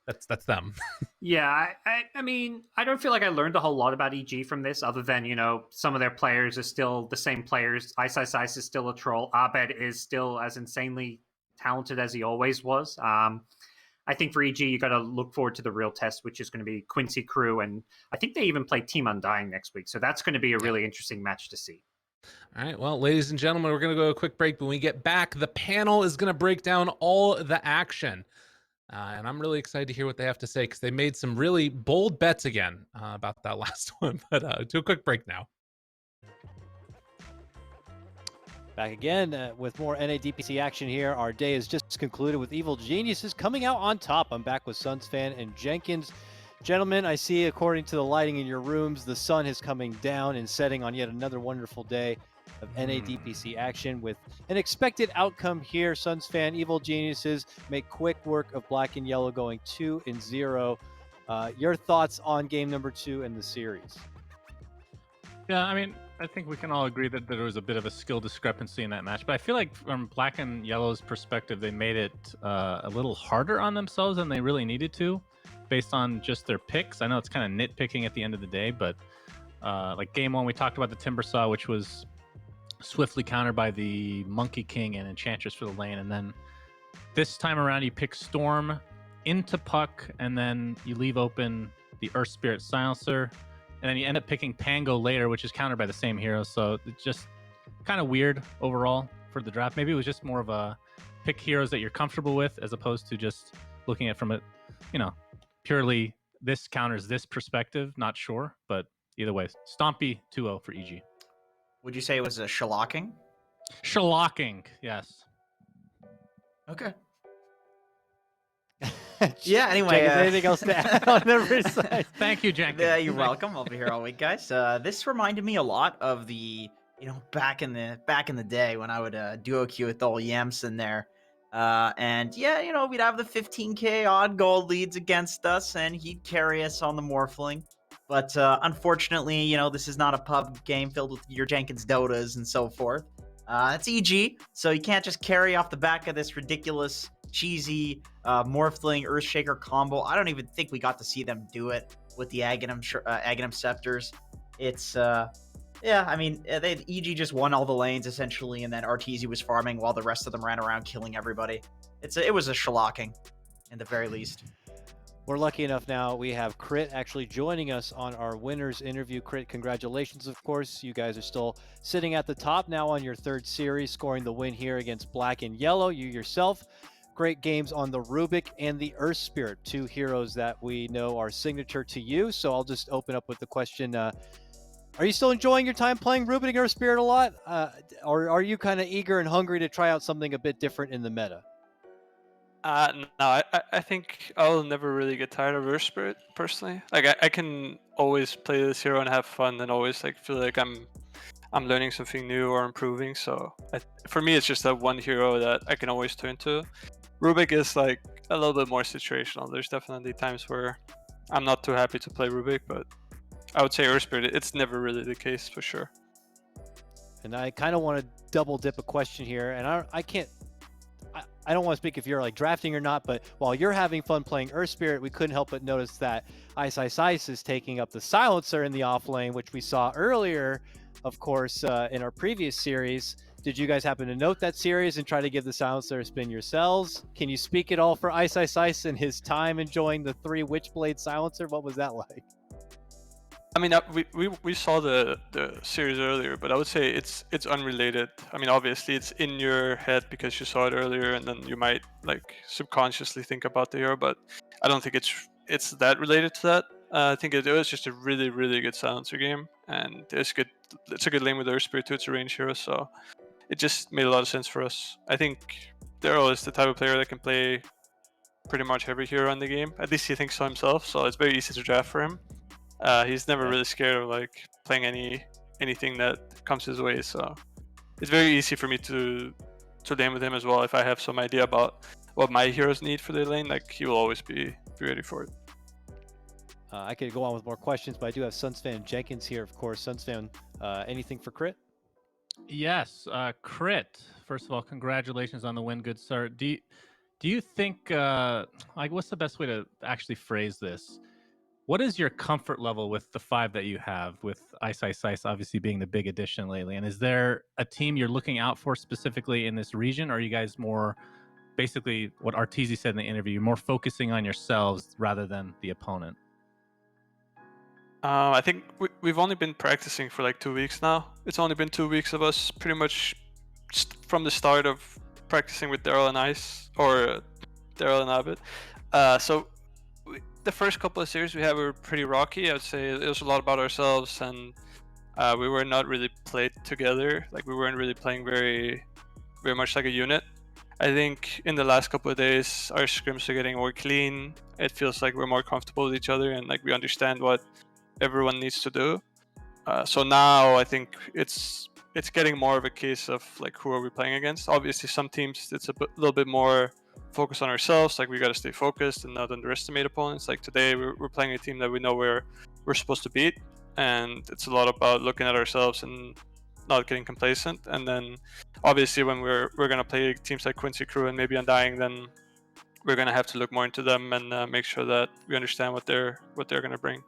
that's them. Yeah, I mean, I don't feel like I learned a whole lot about EG from this, other than, some of their players are still the same players. Ice Ice Ice is still a troll. Abed is still as insanely talented as he always was. I think for EG, you got to look forward to the real test, which is going to be Quincy Crew, and I think they even play Team Undying next week. So that's going to be a really interesting match to see. All right, well, ladies and gentlemen, we're going to go a quick break. When we get back, the panel is going to break down all the action. And I'm really excited to hear what they have to say because they made some really bold bets again about that last one. But do a quick break now. Back again with more NA DPC action here. Our day is just concluded with Evil Geniuses coming out on top. I'm back with Suns fan and Jenkins. Gentlemen, I see according to the lighting in your rooms, the sun is coming down and setting on yet another wonderful day of NA DPC action with an expected outcome here. Suns fan, Evil Geniuses make quick work of Black and Yellow going 2-0. Your thoughts on game number 2 in the series? Yeah, I mean, I think we can all agree that there was a bit of a skill discrepancy in that match, but I feel like from Black and Yellow's perspective, they made it a little harder on themselves than they really needed to, based on just their picks. I know it's kind of nitpicking at the end of the day, but like game 1, we talked about the Timbersaw, which was swiftly countered by the Monkey King and Enchantress for the lane, and then this time around you pick Storm into Puck, and then you leave open the Earth Spirit Silencer, and then you end up picking Pango later, which is countered by the same hero. So it's just kind of weird overall for the draft. Maybe it was just more of a pick heroes that you're comfortable with, as opposed to just looking at from a, purely this counters this perspective. Not sure, but either way, Stompy 2-0 for EG. Would you say it was a shellacking? Shellacking, yes. Okay. Yeah, anyway. Jenkins, anything else to add on every side? Thank you, Jenkins. Yeah, you're welcome. I'll be here all week, guys. This reminded me a lot of the, back in the day when I would duo queue with all Yamson there. And yeah, we'd have the 15k odd gold leads against us, and he'd carry us on the Morphling. But unfortunately, this is not a pub game filled with your Jenkins Dotas and so forth. It's EG, so you can't just carry off the back of this ridiculous, cheesy Morphling Earthshaker combo. I don't even think we got to see them do it with the Aghanim Scepters. It's EG just won all the lanes essentially, and then Arteezy was farming while the rest of them ran around killing everybody. It was a shellacking, in the very least. We're lucky enough now. We have Crit actually joining us on our winners interview. Crit, congratulations, of course. You guys are still sitting at the top now on your 3rd series, scoring the win here against Black and Yellow. You yourself, great games on the Rubik and the Earth Spirit, 2 heroes that we know are signature to you. So I'll just open up with the question. Are you still enjoying your time playing Rubik and Earth Spirit a lot? Or are you kind of eager and hungry to try out something a bit different in the meta? No, I think I'll never really get tired of Earth Spirit personally. Like I can always play this hero and have fun, and always feel like I'm learning something new or improving. So for me, it's just that one hero that I can always turn to. Rubik is a little bit more situational. There's definitely times where I'm not too happy to play Rubik, but I would say Earth Spirit, it's never really the case for sure. And I kind of want to double dip a question here, and I don't want to speak if you're drafting or not, but while you're having fun playing Earth Spirit, we couldn't help but notice that Ice is taking up the Silencer in the off lane, which we saw earlier, of course, in our previous series. Did you guys happen to note that series and try to give the Silencer a spin yourselves? Can you speak at all for Ice and his time enjoying the 3 Witchblade Silencer? What was that like? I mean, we saw the series earlier, but I would say it's unrelated. I mean, obviously it's in your head because you saw it earlier, and then you might subconsciously think about the hero, but I don't think it's that related to that. I think it was just a really, really good Silencer game, and it's a good lane with Earth Spirit too. It's a range hero, so it just made a lot of sense for us. I think Daryl is the type of player that can play pretty much every hero in the game. At least he thinks so himself, so it's very easy to draft for him. He's never really scared of playing anything that comes his way, so it's very easy for me to lane with him as well. If I have some idea about what my heroes need for their lane, he will always be ready for it. I could go on with more questions, but I do have Suns fan Jenkins here, of course. Suns fan, anything for Crit? Yes, Crit. First of all, congratulations on the win, good sir. Do you think what's the best way to actually phrase this? What is your comfort level with the 5 that you have, with Ice obviously being the big addition lately? And is there a team you're looking out for specifically in this region? Or are you guys more, basically what Arteezy said in the interview, more focusing on yourselves rather than the opponent? I think we've only been practicing for like 2 weeks now. It's only been 2 weeks of us pretty much from the start of practicing with Daryl and Ice, or Daryl and Abid. So the first couple of series we had were pretty rocky. I would say it was a lot about ourselves, and we were not really played together. Like we weren't really playing very much like a unit. I think in the last couple of days, our scrims are getting more clean. It feels like we're more comfortable with each other, and like we understand what everyone needs to do. So now I think it's getting more of a case of like, who are we playing against? Obviously, some teams it's a little bit more focused on ourselves. Like we got to stay focused and not underestimate opponents. Like today, we're playing a team that we know we're supposed to beat, and it's a lot about looking at ourselves and not getting complacent. And then obviously when we're gonna play teams like Quincy Crew and maybe Undying, then we're gonna have to look more into them and make sure that we understand what they're gonna bring.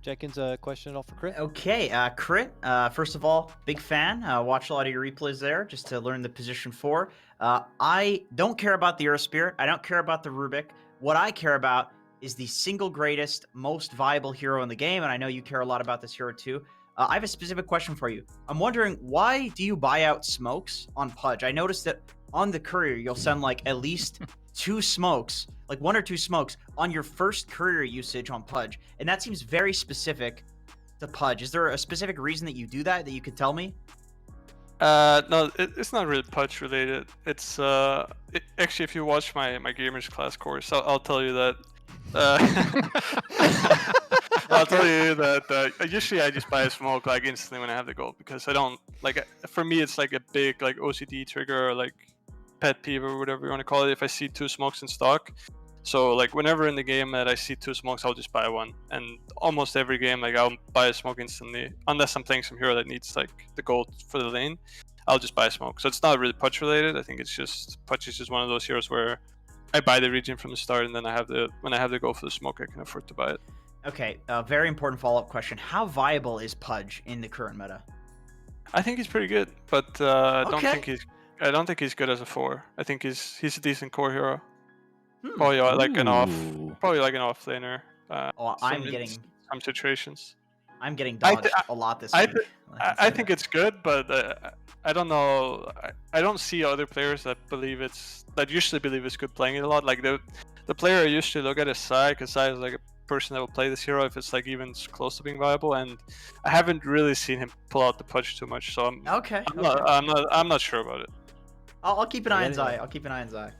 Jenkins, a question at all for Crit? Okay, Crit, first of all, big fan. Watch a lot of your replays there just to learn the position 4. I don't care about the Earth Spirit. I don't care about the Rubik. What I care about is the single greatest, most viable hero in the game, and I know you care a lot about this hero too. I have a specific question for you. I'm wondering, why do you buy out smokes on Pudge? I noticed that on the courier, you'll send like at least 2 smokes, like 1 or 2 smokes on your first courier usage on Pudge, and that seems very specific to Pudge. Is there a specific reason that you do that you could tell me? No, it's not really Pudge related. It's actually, if you watch my gamers class course, I'll tell you that. I'll tell you that usually I just buy a smoke like instantly when I have the gold, because I don't like. For me, it's like a big like OCD trigger, or like pet peeve, or whatever you want to call it, if I see 2 smokes in stock. So like whenever in the game that I see 2 smokes, I'll just buy one. And almost every game, like I'll buy a smoke instantly, unless I'm playing some hero that needs like the gold for the lane. I'll just buy a smoke. So it's not really Pudge related. I think it's just Pudge is just one of those heroes where I buy the region from the start, and then when I have the gold for the smoke, I can afford to buy it. Okay, very important follow-up question. How viable is Pudge in the current meta? I think he's pretty good, but I don't think he's good as a 4. I think he's a decent core hero. Probably like an off laner. I'm getting some situations. I'm getting dodged a lot this week. I think it's good, but I don't know. I don't see other players that usually believe it's good playing it a lot. Like the player I usually look at is Sai, because Sai is like a person that will play this hero if it's like even close to being viable, and I haven't really seen him pull out the Pudge too much. So I'm not sure about it. I'll keep an eye on Zai. I'll keep an eye on Zai.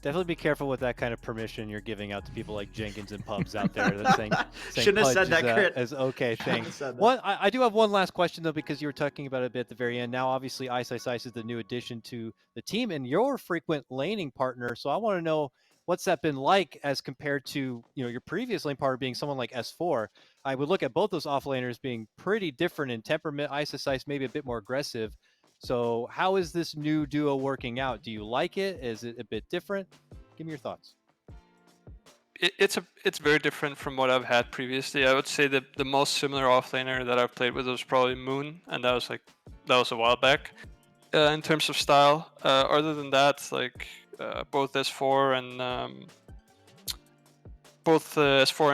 Definitely be careful with that kind of permission you're giving out to people like Jenkins and pubs out there that saying Shouldn't have said that, Crit. As okay thing. One, I do have one last question though, because you were talking about it a bit at the very end. Now, obviously, Ice is the new addition to the team and your frequent laning partner. So I want to know, what's that been like as compared to your previous lane partner being someone like S4? I would look at both those offlaners being pretty different in temperament. Ice maybe a bit more aggressive. So how is this new duo working out? Do you like it? Is it a bit different? Give me your thoughts. It's very different from what I've had previously. I would say that the most similar offlaner that I've played with was probably Moon, and that was a while back. In terms of style, other than that, like both S4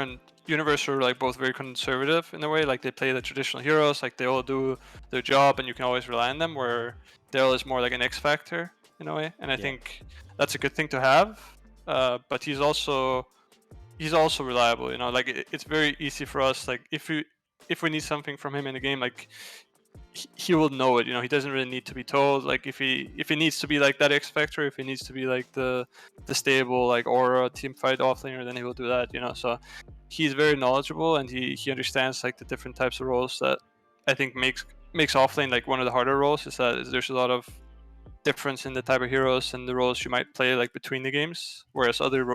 and Universe are like both very conservative in a way. Like they play the traditional heroes, like they all do their job, and you can always rely on them. Where Daryl is more like an X factor in a way, and I think that's a good thing to have. But he's also reliable. Like it's very easy for us. Like if we need something from him in the game, like he will know it. He doesn't really need to be told. Like if he needs to be like that X factor, if he needs to be like the stable like aura team fight offlaner, then he will do that. So he's very knowledgeable, and he understands like the different types of roles that I think makes offlane like one of the harder roles. Is that there's a lot of difference in the type of heroes and the roles you might play like between the games, whereas other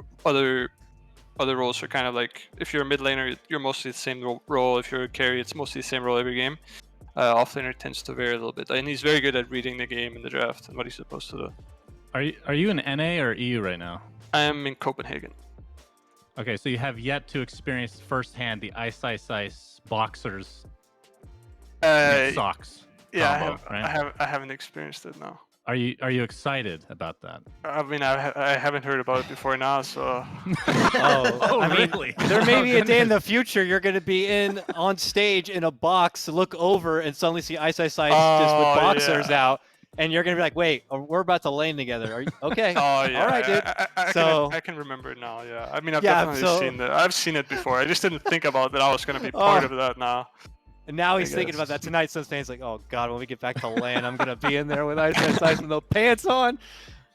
roles are kind of like, if you're a mid laner, you're mostly the same role. If you're a carry, it's mostly the same role every game. Offlaner tends to vary a little bit, and he's very good at reading the game in the draft and what he's supposed to do. Are you in NA or EU right now? I am in Copenhagen. Okay, so you have yet to experience firsthand the Ice boxers socks. Yeah, combo, right? I haven't experienced it, no. Are you excited about that? I mean, I haven't heard about it before now, so. Oh, I mean, really? there may Oh, be a day in goodness. the future you're going to be on stage in a box, look over, and suddenly see Ice just with Oh, boxers yeah. out, and you're going to be like, "Wait, we're about to lane together." Are you okay? Oh yeah. All right, dude. I can remember it now. Yeah. I mean, I've Yeah, definitely so- seen that. I've seen it before. I just didn't think about that I was gonna be Oh. part of that now. And now he's I thinking guess. about that tonight. Suns fans like, "Oh God, when we get back to LAN, I'm going to be in there with Ice with no pants on."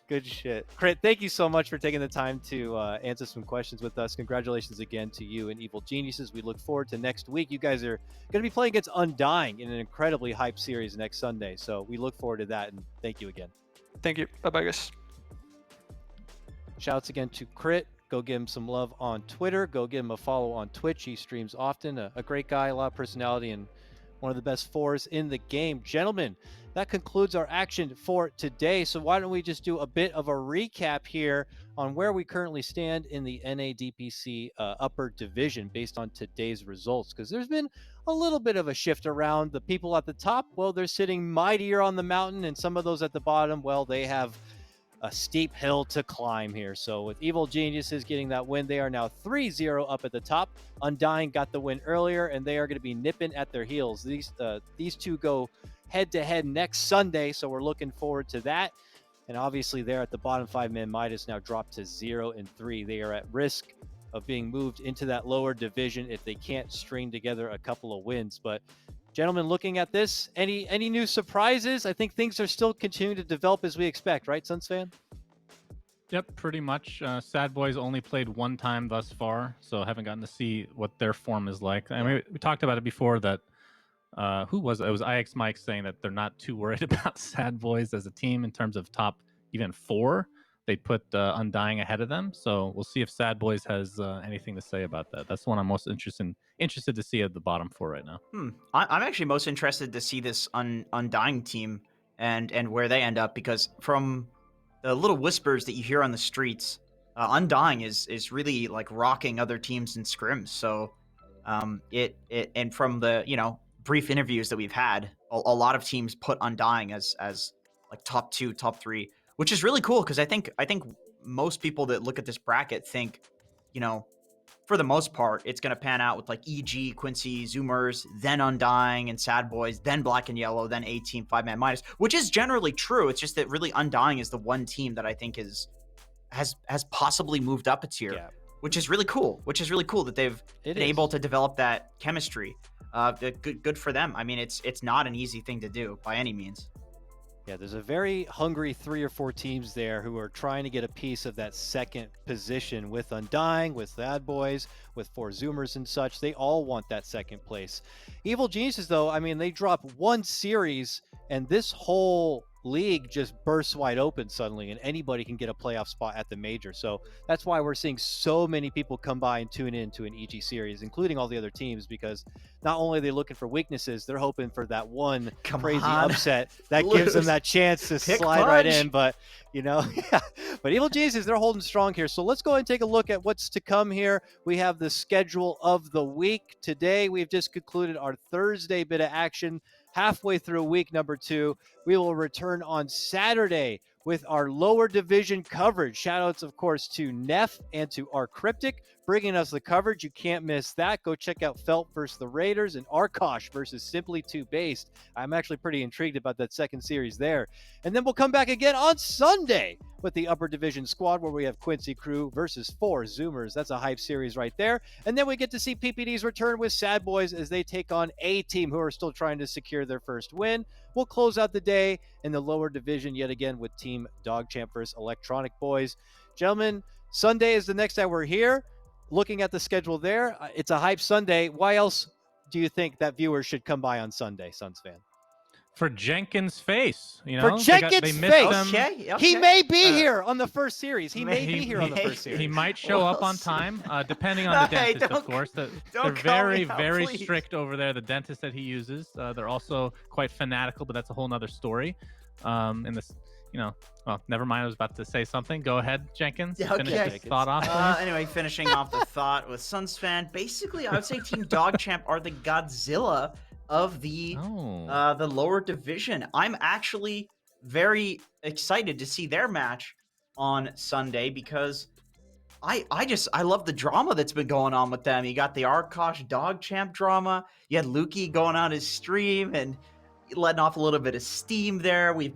Good shit. Crit, thank you so much for taking the time to answer some questions with us. Congratulations again to you and Evil Geniuses. We look forward to next week. You guys are going to be playing against Undying in an incredibly hyped series next Sunday. So we look forward to that, and thank you again. Thank you. Bye-bye, guys. Shouts again to Crit. Go give him some love on Twitter. Go give him a follow on Twitch. He streams often. A great guy, a lot of personality, and one of the best fours in the game. Gentlemen, that concludes our action for today. So why don't we just do a bit of a recap here on where we currently stand in the NA DPC upper division based on today's results, because there's been a little bit of a shift around. The people at the top, well, they're sitting mightier on the mountain, and some of those at the bottom, well, they have a steep hill to climb here. So with Evil Geniuses getting that win, they are now 3-0 up at the top. Undying got the win earlier, and they are going to be nipping at their heels. These two go head-to-head next Sunday, so we're looking forward to that. And obviously there at the bottom, 5-man Midas now dropped to 0-3. They are at risk of being moved into that lower division if they can't string together a couple of wins. But gentlemen, looking at this, any new surprises? I think things are still continuing to develop as we expect, right, Suns fan? Yep, pretty much. Sad Boys only played one time thus far, so haven't gotten to see what their form is like. I mean, we talked about it before that. Who was it? It was IX Mike saying that they're not too worried about Sad Boys as a team in terms of top even 4. They put Undying ahead of them, so we'll see if Sad Boys has anything to say about that. That's the one I'm most interested to see at the bottom 4 right now. I'm actually most interested to see this Undying team and where they end up, because from the little whispers that you hear on the streets, Undying is really like rocking other teams in scrims. So and from the brief interviews that we've had, a lot of teams put Undying as like top 2, top 3, which is really cool, because I think most people that look at this bracket think, for the most part, it's going to pan out with like EG, Quincy, Zoomers, then Undying and Sad Boys, then Black and Yellow, then A-Team, 5-man Midas, which is generally true. It's just that really Undying is the one team that I think has possibly moved up a tier, Yeah. which is really cool. That they've been able to develop that chemistry. Good for them. I mean, it's not an easy thing to do by any means. Yeah, there's a very hungry 3 or 4 teams there who are trying to get a piece of that second position with Undying, with Sad Boys, with 4 Zoomers and such. They all want that second place. Evil Geniuses, though, I mean, they drop one series and this whole league just bursts wide open suddenly, and anybody can get a playoff spot at the major. So that's why we're seeing so many people come by and tune in to an EG series, including all the other teams, because not only are they looking for weaknesses, they're hoping for that one crazy upset that gives them that chance to slide right in. But but Evil Jesus, they're holding strong here. So let's go ahead and take a look at what's to come here. We have the schedule of the week. Today we've just concluded our Thursday bit of action. Halfway through week number 2, we will return on Saturday with our lower division coverage. Shoutouts, of course, to Neff and to our Cryptic bringing us the coverage. You can't miss that. Go check out Felt versus the Raiders and Arkosh versus Simply 2 Based. I'm actually pretty intrigued about that second series there. And then we'll come back again on Sunday with the upper division squad, where we have Quincy Crew versus 4 Zoomers. That's a hype series right there. And then we get to see PPD's return with Sad Boys as they take on A-Team, who are still trying to secure their first win. We'll close out the day in the lower division yet again with Team DogChamp versus Electronic Boys. Gentlemen, Sunday is the next time we're here. Looking at the schedule there, it's a hype Sunday. Why else do you think that viewers should come by on Sunday, Suns fan? For Jenkins' face, For Jenkins' they face. missed him. Okay. He may be here on the first series. He may be here on the first series. He might show up on time, depending on the Hey, dentist, of course. They're very, very strict over there. The dentist that he uses. They're also quite fanatical, but that's a whole nother story. In this, well, never mind. I was about to say something. Go ahead, Jenkins. Yeah, okay. Finish this thought off, please. Anyway, finishing off the thought with Suns fan. Basically, I would say Team DogChamp are the Godzilla of the lower division. I'm actually very excited to see their match on Sunday because I love the drama that's been going on with them. You got the Arkosh Dog Champ drama. You had Lukey going on his stream and letting off a little bit of steam there. We had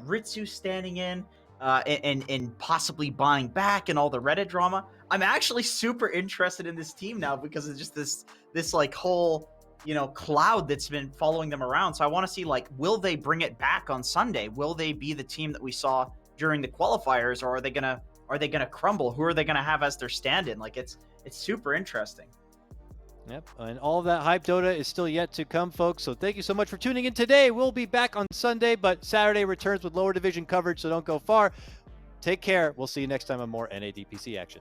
Ritsu standing in and possibly buying back and all the Reddit drama. I'm actually super interested in this team now because it's just this like whole, you know, cloud that's been following them around. So I want to see, like, will they bring it back on Sunday? Will they be the team that we saw during the qualifiers, or are they gonna crumble? Who are they gonna have as their stand-in? Like, it's super interesting. Yep, and all of that hype Dota is still yet to come, folks. So thank you so much for tuning in today. We'll be back on Sunday, but Saturday returns with lower division coverage, so don't go far. Take care. We'll see you next time on more NA DPC action.